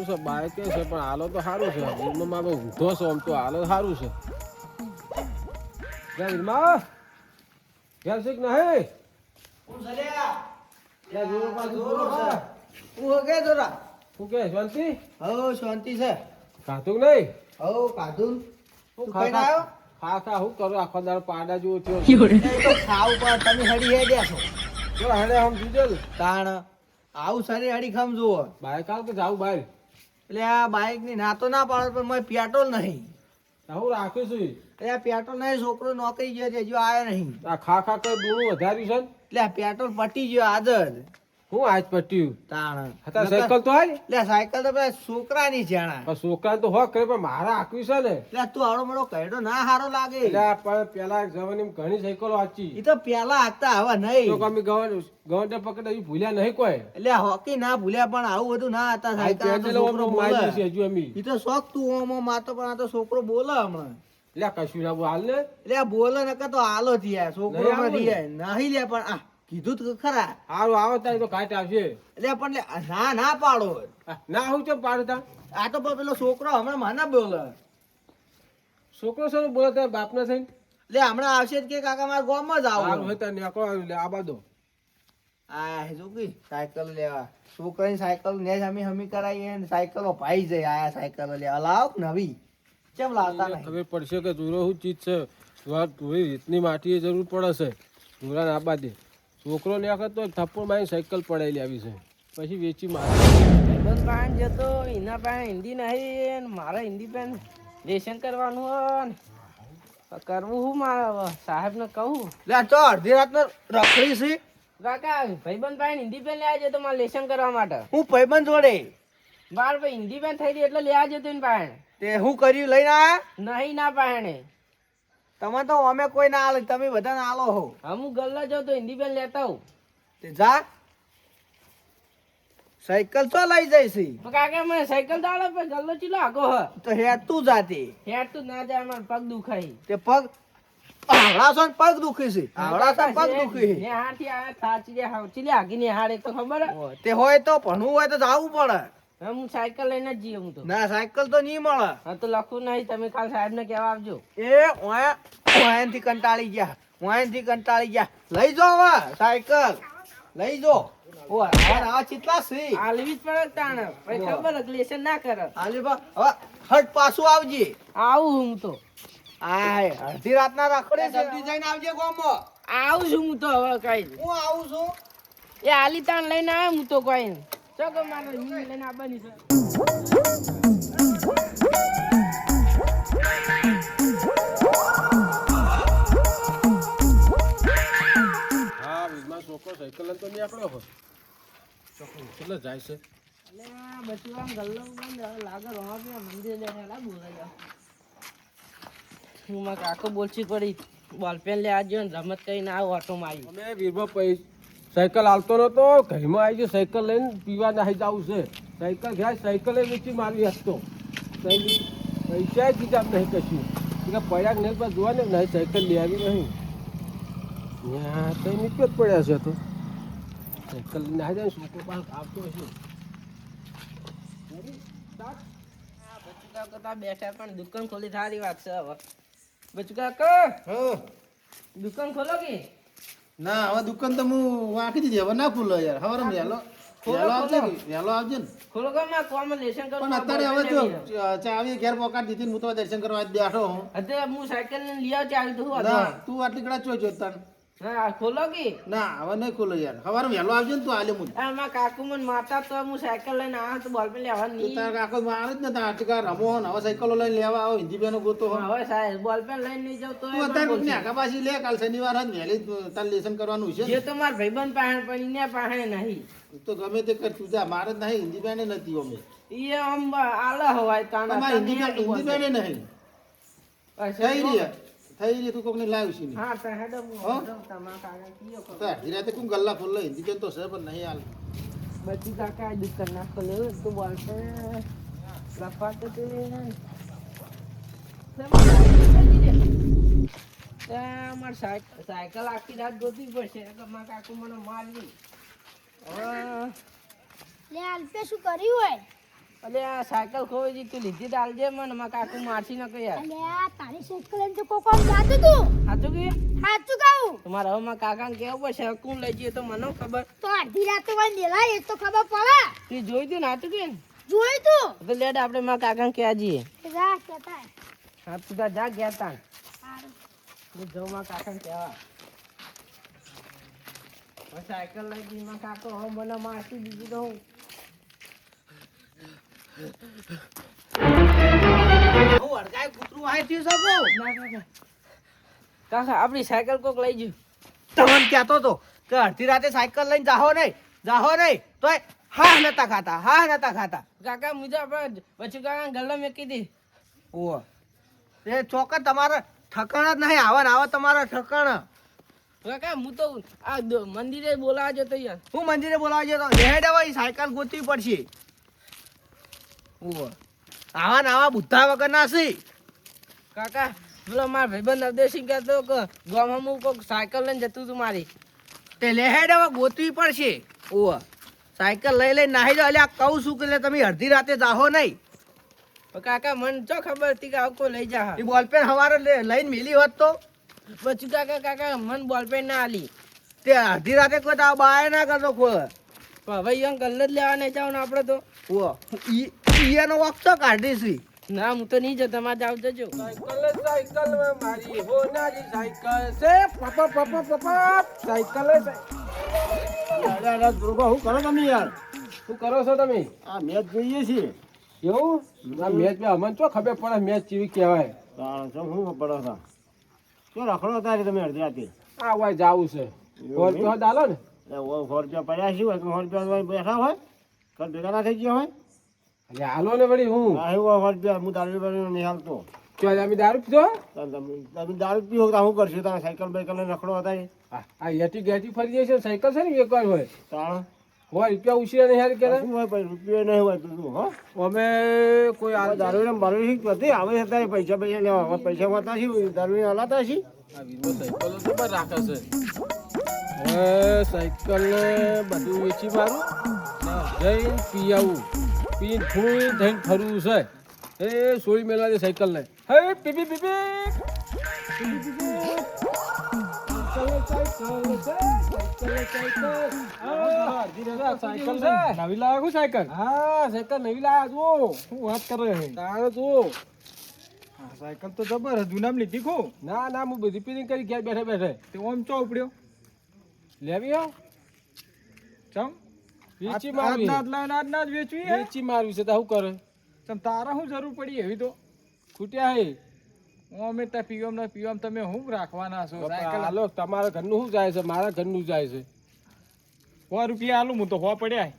છે બાઈક છે પણ હાલો તો સારું છે વીરમાં ઊંધો છે આમ તો હાલો સારું છે વીરમાં ઘેર છે કે નહીં શું કે શાંતિ શાંતિ છે ખાતું કે નહીં કાધું શું તું ખા ખાઈને આવ્યો? શું કરું આખો દાડો પાડા જેવો થયો ખાવ પણ તમે હડી હેડ્યા છો ચલો હેડે આમ દીધેલ તાણ આવું સારી હડી ખામ જુઓ બાઈક આવ કે જાવ બહાર એટલે આ બાઇક ની ના તો ના પાડો પણ મારે પેટ્રોલ નહીં હું રાખીશું એટલે આ પેટ્રોલ નહીં છોકરો નોકરી ગયો છે હજુ આવ્યો નહીં આ ખા ખા કઈ દૂરું વધાર્યું છે ને? એટલે આ પેટ્રોલ પટી ગયો આજ જ હું આજ પટ્યું તાણ અત્યારે સાયકલ તો હાલ એટલે સાયકલ તો પેલા છોકરાની છે આના. પણ છોકરા તો હોક કરે પણ મારા આખવી છે ને એટલે તું આવડો મોડો કહેડો ના હારો લાગે એટલે આ પેલા જવાની ઘણી સાયકલો વાંચી એ તો પેલા હાકતા હવે તો નહીં અમે ગવર્નર પકડ ભૂલ્યા નહીં કોઈ એટલે આ હોકી ના ભૂલ્યા પણ આવું બધું ના હતા આ સાયકલ આ તો પેન્ડલો છોકરો મારી બોલે. છે હજુ અમે એ તો શોખ તું ઓમ ઓમ મારતો પણ આ તો છોકરો બોલે હમણાં એટલે કશું ના હાલ ને એટલે આ બોલે નકર તો હાલો થયા છોકરો નહીં આવે ને? નહીં લે પણ આ કીધું તો ખરા સારું આવે તારી તો કાંઈ આવશે એટલે પણ ના ના પાડો ના હું કેમ પાડતા આ તો પણ પેલો છોકરો હમણાં મને બોલે છોકરો છે બોલે તારા બાપના થઈને એટલે હમણાં આવશે જ કે કાકા મારા ગામમાં જ સારું આવું હોય તાર નેકો એટલે આ બાદો આ શું કી સાયકલ લેવા છોકરાની સાયકલ ને જ અમે હમી કરાવીએ ને સાયકલો ભાઈ જાય આયા સાયકલો લેવા લાવ નવી કેમ લાવતા નહીં ખબર પડશે કે ધૂરો શું ચીજ છે ધોરી રીતની માટીએ જરૂર પડે છે ધૂરાને આ બાદે છોકરો ને આખત તો થપ્પડ મારી સાયકલ પડાયેલી આવી છે પછી વેચી મારે બસ પાન જતો એના પાસે હિન્દી નહીં મારે હિન્દી પેન લેશન કરવાનું હોય ને કરવું હું મારા સાહેબને કહું લે આ ચો અડધી રાતનો રખડી છે કાકા ભાઈબંધ પાસે હિન્દી પેન લેવા જતો મારે લેશન કરવા માટે હું ભાઈબંધ જોડે બાર ભાઈ હિન્દી પેન થઈ રહી એટલે લેવા જતો એને પાસે તે હું કર્યું લઈને આયા નહીં ના પાસે તમે તો અમે કોઈ ના આલે તમે બધા ના આલો હો હું ગલ્લા જાઉં તો હિન્દી પેન લેતા હું તે જા સાયકલ તો લઈ જઈશ તો કાકા મને સાયકલ તો આલે પણ ગલ્લો ચીલો આગો હ તો હેડ તું જાતી હેઠ તું ના જાય મારે પગ દુખાય તે પગ આવડા છો ને પગ દુખી છે આવડા તો પગ દુખી છે. હાથી આ થાચી રે હાચી લે આગી ને હાડે તો ખબર હે? તે હોય તો ભણવું હોય તો જાવું પડે હવે હું સાયકલ લઈને જ જઈએ હું તો ના સાયકલ તો નહીં મળે હા તો લખું નહીં તમે કાલ સાહેબ ને કહેવા આવજો એ ઓયાથી કંટાળી ગયા ઓયાથી કંટાળી ગયા લઈ જો હવે સાયકલ લઈ જો ઓ આવા ચિતલા છે આલવી જ પડે તાણ પછી ખબર લેશન ના કરે આલી બા હવે હટ પાછું આવજે આવું હું તો આય અડધી રાતના રાખડે જલ્દી જઈને આવજે ગામમાં આવું છું હું તો હવે કઈ હું આવું છું એ આલી તાણ લઈને આવ્યો હું તો કોઈ ચોકો મારે હિન્દી લઈને આવવાની છે હા વીજમાં છોકરો સાયકલ લઈને તો નહીં આકડ્યો હોય કેટલો જાય છે એટલે બચ્ચું આમ ગલ્લો બંધ હવે લાગે રોવા મંદિર જઈને લા બોલાય હું માં કાકો બોલછી પડી બોલપેન લે આવજો ને રમત કરીને આવો ઓટો મારી અમે વીરમાં સાયકલ હાલતો નતો ઘરમાં આવી ગયો સાયકલ લઈને પીવા નાહી જવું છે સાયકલ ગયા સાયકલ વેચી મારી હતો પૈસા કીધા નહીં કશું કે પડ્યા નહીં પણ જોવા ને નહીં સાયકલ લઈ આવી નહીં ત્યાં તો નીકળ જ પડ્યા છે તો સાયકલ લઈને આવી જાય છોકરો પાસે આવતો હશે બચ્ચું કાકા બેઠા પણ દુકાન ખોલી સારી વાત છે હવે બચ્ચું કાકા દુકાન ખોલો કે ના હવે દુકાન તો હું વાંકી દીધી હવે ના ખુલ્લો યાર હવે વહેલો વહેલો આવજે ને ખોલો કે ના કોમ લેશન કરું પણ અત્યારે હવે જો ચાવી ઘેર પોકાટ દીધી હું તો દર્શન કરવા આજ બેઠો હું અત્યારે હું સાયકલ લઈને લઈ આવતી આવી તો હું ના તું આટલી કડા ચોઈ જોતા હા ખોલો કે ના હવે નહીં ખુલ્લો યાર હવે વહેલો આવજે ને તું આલે મુજ આમાં કાકુ મને મારતા તો હું સાયકલ લઈને આવ્યો તો બોલપેન લેવા નહીં તારા કાકો મારે જ ને તાર આટલી રમો હો ને હવે સાયકલો લઈને લેવા આવો હિન્દી બેનો ગોતો હો હવે સાહેબ બોલપેન લઈને નહીં જાવ તો તું અત્યારે ને આખા પાછી લે કાલ શનિવાર જ વહેલી તાર લેસન કરવાનું છે જે તો મારા ભાઈબંધ પાસે પણ એને પાસે નહીં તો ગમે તે કર તું જા મારે જ નહીં હિન્દી બેને નથી અમે એ આમ આલે હવાય તાણા તમારે હિન્દી બેને નહીં થઈ રહી તું કોકને લાવ્યું છે હા તો હેડો હું હો? તમારા કાકા કીયો તો આટલી રાતે કોણ ગલ્લા ખોલ્લો હિન્દી બેન તો છે પણ નહીં હાલ બધી કાકા દુકાન ના ખોલે તો બોલશે લફા તો તે મારે સાયકલ આખી રાત ગોતવી પડશે મારા કાકુ મને મારવી લે અલ્પે શું કર્યું હોય અલે આ સાયકલ ખોવાઈ ગઈ તું લીધી ડાલજે મને મારા કાકુ મારસી ન કે યાર અલ્યા તારી સાયકલ લઈને તો કોક આમ જાતું તું. સાચું કે સાચું કહું. તમારા હવે મારા કાકાને કેવું પડશે કોણ લઈ જઈએ તો મને ખબર તો અડધી રાતે વાય નેલાય એ તો ખબર પડે. તું જોઈ તું નાતું કે જોયું તું. તો લેડ આપણે મારા કાકાને કહેવા જઈએ જા કહેતા. હા તું તાર જા ગયા તા સારું. હું જાઉં મારા કાકાને કહેવા હવે સાયકલ લઈ ગઈ મારા કાકો હવે મને મારસી દીધી તો હું હું અડકાય કૂતરું આય થયું સગો. ના કાકા કાકા આપણી સાયકલ કોક લઈ ગયું તમને કહેતો તો કે અડધી રાતે સાયકલ લઈને જાહો નહીં તોય હા નતા ખાતા. કાકા મુજબ આપણે બચ્ચું કાકા ગલ્લો મેકી દી ઓહ એ ચોક્કસ તમારા ઠકાણા જ નહીં આવા તમારા ઠકાણા. કાકા હું તો આ મંદિરે બોલાવા જતો યાર હું મંદિરે બોલાવજો તો લેહેડ હવે ઈ સાયકલ ગોતવી પડશે. ઓહ આવા બુદ્ધા વગર ના સી. કાકા પેલો મારા ભાઈબંધ અવદેશી કહેતો કે ગામમાં હું કોઈક સાયકલ લઈને જતું હતું મારી તે લેહેડ હવે ગોતવી પડશે. ઓહ સાયકલ લઈ નાહી જાઓ. એટલે આ કહું છું કે એટલે તમે અડધી રાતે જાહો નહીં. પણ કાકા મને ચો ખબર હતી કે આવું કોઈ લઈ જા એ બોલપેન સવારે લઈને મેલી હોત તો બચ્ચું કાકા મને બોલપેન ના આલી તે અડધી રાતે કોઈ તો બાય ના કરતો કોઈ. પણ હવે યંગ ગલ્લ જ લેવા નહીં જાવ ને આપણે તો ઓહ ઈયાનો વખતો કાઢીશી. ના હું તો નહીં જતો તમારે જાવ જજો સાયકલ મારી હોનારી સાયકલ છે પપ સાયકલ શું કરો તમે યાર? શું કરો છો તમે? આ મેચ જોઈએ છીએ. એવું આ મેચ અમને તો ખબર પડે મેચ કેવી કહેવાય. શું પડો છો? શું રખડો હતા તમે અડધી રાતે? આ હોય જાવું છે ફોન તો ડાલો ને 100 રૂપિયા પડ્યા છે હોય 100 રૂપિયા બેઠા હોય કર ભેગા ના થઈ ગયા હોય. એટલે હાલો ને વળી હું આ 100 રૂપિયા હું દારૂ નહીં હાલતો. ચાલ અમે દારૂ પીધો તમે દારૂ પીવો તો શું કરશો? તમે સાયકલ બાયકલ લઈને રખડો હતા એ આ એટી ગેટી ફરી જાય છે સાયકલ છે ને એક વાર હોય તાણ હોય રૂપિયા ઉછીને નહીં હારી કરે શું હોય ભાઈ? રૂપિયો નહીં હોય તો શું? હા અમે કોઈ આ દારૂ ને બારૂ શીખ બધી આવે છે ત્યારે પૈસા લેવા હવે પૈસા હોતા છે દારૂ હલાતા છે. સાયકલો તો પણ રાખે છે હવે સાયકલ ને બધું વેચી મારું જઈને પી આવું પીને ફૂલ થઈને ફરવું છે એ સોળી મેળવા દે સાયકલ ને હે પીપી પીપી નવી લાવ્યા સાયકલ હા સાયકલ નવી લાવ્યા જો શું વાત કરે તારે જો સાયકલ તો જબર જૂનામ લીધી ખો ના ના હું બધી રિપેરિંગ કરી ઘેર બેઠે બેઠે તે ઓમ ચો ઉપડ્યો લેવી આવ ચમ વેચી આજના મારવી આજના જ વેચવી હે વેચી મારવી છે તો શું કરે ચમ તારા શું જરૂર પડી એવી તો ખૂટ્યા હે અમે ત્યાં પીવામ તમે શું રાખવાના છો સાયકલ હાલો તમારા ઘરનું શું જાય છે મારા ઘરનું જાય છે 100 રૂપિયા આલું હું તો 100 પડ્યા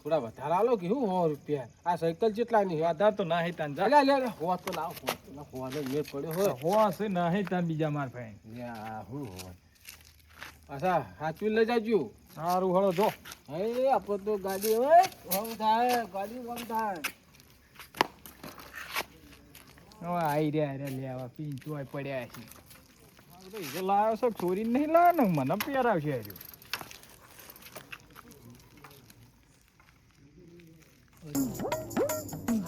થોડા વધારે હાલો કે શું 100 રૂપિયા આ સાયકલ કેટલા ની વધાર તો ના હે તાન જા લે લે હો તો લાવ હો ને મેં પડ્યો હોય હો હશે ના હે તાન બીજા માર ભાઈ યા હું હોય અચ્છા હાચવી લઈ જાજો સારું હળો જો હે આપણે તો ગાડી હોય હોમ થાય ગાડી હોમ થાય હવે આઈ રહ્યા લેવા પીન ચોય પડ્યા છે તો લાવ્યો છો ચોરી નહીં લાવ્યો ને મને પેર આવશે હજુ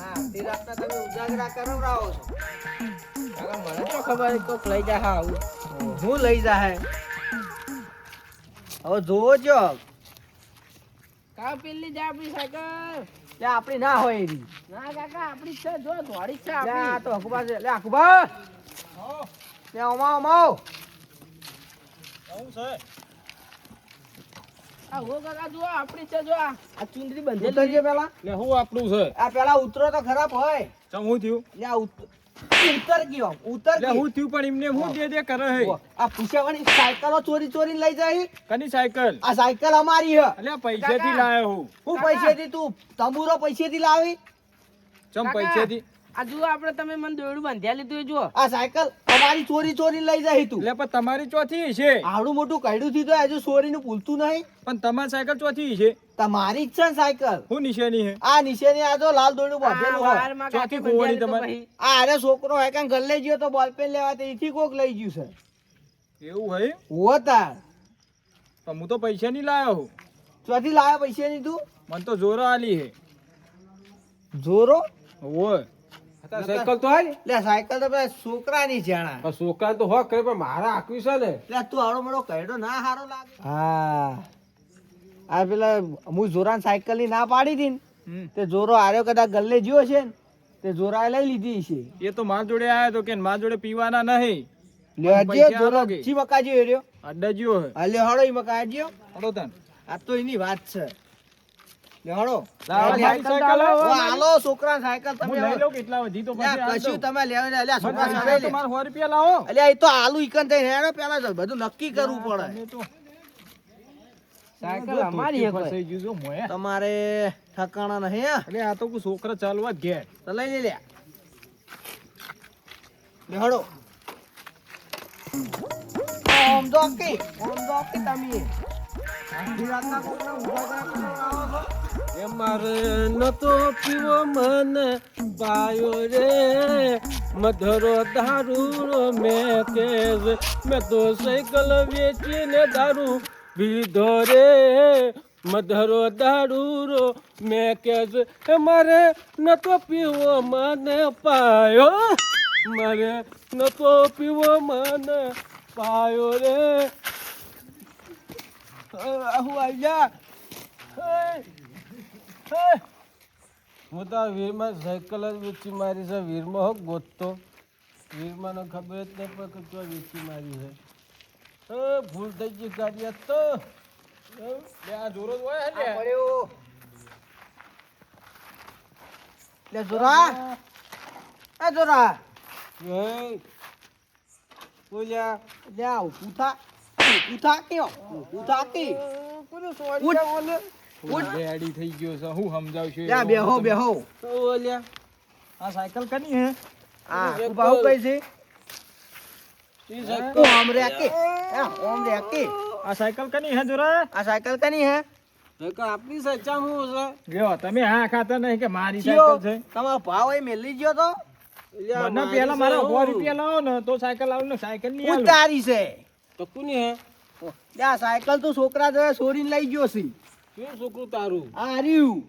હા તે રાતના તમે ઉજાગરા કરાવરાવો છો. કાકા મને તો ખબર કોક લઈ જા હા આવું હું લઈ જાહે હવે જોવો છો કા પેલી જા આપણી સાયકલ ત્યાં આપણી ના હોય એવી. ના કાકા આપણી છે જો ધોળી છે લે આ આપણી તો હકુબા છે. લે હકુબા ત્યાં અમાવ આ હો કાકા જો આપણી છે જો આ ચુંદડી બંધેલી ઉતરજે પેલા. ને શું આપણું છે આ પેલા ઉતરો તો ખરાબ હોય. ચમ હું થયું લે આ ઉતર ગયો ઉતર એટલે ગયો. હું થયું પણ એમને હું દે કરે હે આ પૂછાવાની સાયકલો ચોરી લઈ જાય. કની સાયકલ આ સાયકલ અમારી હે. એટલે પૈસેથી લાયો હું હું પૈસેથી તું તંબુરો પૈસેથી લાવી. ચમ કાકા, પૈસેથી આ જુઓ આપણે તમે મને દોરડું બાંધ્યા લીધું એ જુઓ આ સાયકલ અમારી ચોરી લઈ જાય તું. એટલે પણ તમારી ચોથી છે આવડું મોટું કઈડું થી તો હજુ ચોરીનું ભૂલતું નહીં. પણ તમારી સાયકલ ચોથી છે તમારી જ છે ને સાયકલ. હું નિશાની હે આ નીચેની આ જો લાલ દોરડું બાંધેલું હોય. વારમાં ચોથી કાકી ખોવાણી બંધ્યા તમારી. લીધું આ અરે છોકરો હે કાં ઘર લઈ ગયો તો બોલપેન લેવા તે એથી કોક લઈ ગયું છે. એવું હે હો તાર પણ હું તો પૈસા નહીં લાયો હું ચોથી લાવ્યા પૈસા ની તું. મને તો જોરો આલી હે જોરો ઓય આ સાયકલ તો હાલ લે સાયકલ તો પેલા છોકરાની જાણા પણ છોકરા તો હોક કરે પણ મારા આખવી છે ને લે તું આવડો મોડો કહેડો ના હારો લાગે હા આ પેલા હું જોરાન સાયકલ ની ના પાડી હતી ને હમ. તે જોરો આર્યો કદાચ ગલ્લે જ્યો છે ને તે જોરાએ લઈ લીધી છે એ તો માર જોડે આયો તો કે માર જોડે પીવાના નહીં લેજે પૈસા જોરો આલો કે? ચી મકાજી રહ્યો અડ્ડા જ્યો હે હા લે હળો ઈ મકાજી હળો તન આ તો એની વાત છે લે હળો લાવો, લે, સાયકલ લાવો. ઓ, હાલો છોકરા સાયકલ હું તમે લઈ લઉં કેટલા વધી તો લે, પછી આલ કશું દઉં. તમે લેવા લે છોકરા મને સામે લે તમારે 100 રૂપિયા લાવો અલ્યા એ તો આલુ ઈકન થઈ હેડો પેલા તો બધું નક્કી કરવું પડે તમે તો સાયકલ અમારી એક ફસાઈ ગયું છો મોયા. તમારે ઠકાણા નહીં હે? એટલે આ તો કોઈ છોકરા ચાલવા જ ઘેર તો લઈ લે લે હળો ઓમ દોકી તમે આખી રાતના કોકને ઊભા કરીને આવો છો? એ મારે નતો પીવો મને પાયો રે મધરો દારૂ મેં કે મેં તો સાયકલ વેચીને દારૂ પીધો રે મધરો દારૂ મેં કે મારે નતો પીવો મને પાયો મારે નતો પીવો મને પાયો રે આહુ આવી જા હું તો આ વીરમાં સાયકલ જ વેચી મારી છે વીરમાં હો ગોતતો વીરમાં ને ખબર જ નહીં પડે કે ક્યાં વેચી મારી છે ભૂલ થઈ ગઈ ગાડી આજ તો લે આ જોરો જ હોય હે આ લે. પડ્યો. લે જોરા એ જોરા બોલ્યા લે આ ઊભું થા ઊભું થા કે ઉઠ. રેડી થઈ ગયો છે હું સમજાવશું લે બેહો બેહો બોલ્યા આ સાયકલ કની હે આ ઊભા હું કઈ છે ઈ સાયકલ ઓમ રે કે ઓમ રે કે આ સાયકલ કની હે જોરા આ સાયકલ કની હે સાયકલ આપણી સચ્ચા હું છે ગયો તમે હા ખાતા નહીં કે મારી ચિયો, સાયકલ છે તમારો ભાવ એ મેલી ગયો તો એલા, મને મારી પેલા છે મારા 100 હું. રૂપિયા લાવો ને તો સાયકલ આવું ને સાયકલ નહીં આલું. ઉતારી છે તો કોની હે લે આ સાયકલ તો છોકરા જોડે છોડીને લઈ ગયો છે શું છોકરું તારું આ રહ્યું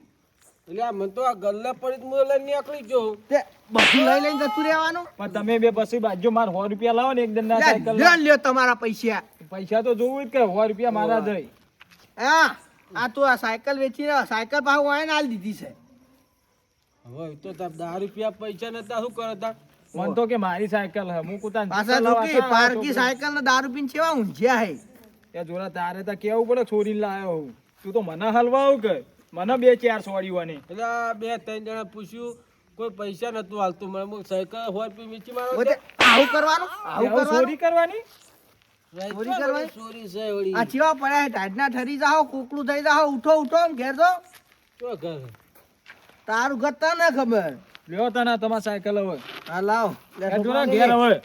એટલે આ મને તો આ ગલ્લે પડી જ હું લઈને નીકળી ગયો તે બધું લઈ લઈને જતું રહેવાનું પણ તમે બે પછી બાજુ મારે 100 રૂપિયા લાવો ને એક દિન ના લે, સાયકલ લ્યો લ્યો તમારા પૈસા પૈસા તો જોવું જ કે 100 રૂપિયા મારા જઈ હા આ તો આ સાયકલ વેચીને સાયકલ પાછું વાયને આલી દીધી છે હવે એ તો તાર 10 રૂપિયા પૈસા નતા શું કરે તાર મન તો કે મારી સાયકલ હે હું કુતા પાછા જોકી પારકી સાયકલ ને દારૂ પીને કેવા ઊંઝ્યા હે એ જોરા તારે તો કેવું પડે છોરી લાયો હું તું તો મને હલવાવ કે મને 2-4 સોડીવાની એટલે આ બે ત્રણ જણા પૂછ્યું કોઈ પૈસા નતું હાલતું મને હું સાયકલ 100 રૂપિયા વેચી મારો ઓતે આવું કરવાનું આવું આવું કરવાનું ચોરી કરવાની ચોરી કરવાની? ચોરી છે વળી આ ચીવા પડ્યા ટાઢના ઠરી જાઓ કોકડું થઈ જાઓ ઉઠો ઉઠો આમ ઘેર જો તો ઘર તારું ઘર તને ના ખબર લ્યો તને તમાર સાયકલ હવે હા લાવ લે એ જોરા છોકરા ઘેર લે. હવે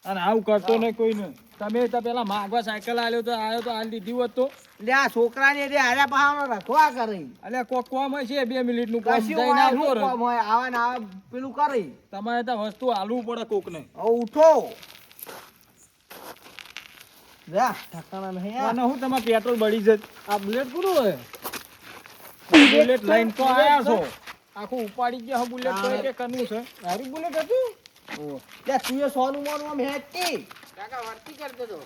અને આવું કરતો ને કોઈ ને તમે તો પેલા માગવા સાયકલ આલ્યો તો આયો તો આલ દીધી હોત તો લે આ છોકરાને રે હાર્યા પાહાનો રાખવા કરે અલ્યા કોક કોમ છે 2 મિનિટનું કામ કશું જઈને હોય આવતો શું રહે. કામ હોય આવા ને આવા પેલું કરે તમારે તો વસ્તુ આલવું પડે કોકને હવે ઉઠો લે ઠકાણા નહીં આ. અને હું તમારે પેટ્રોલ બળી જત આ બુલેટ કોનું હોય બુલેટ લઈને તો આયા છો આખું ઉપાડી ગયા બુલેટ તો કે કનું છે તારું બુલેટ હતું લે તું એ સોનું મોનું આમ હેચી કાકા વર્તી કરતો તો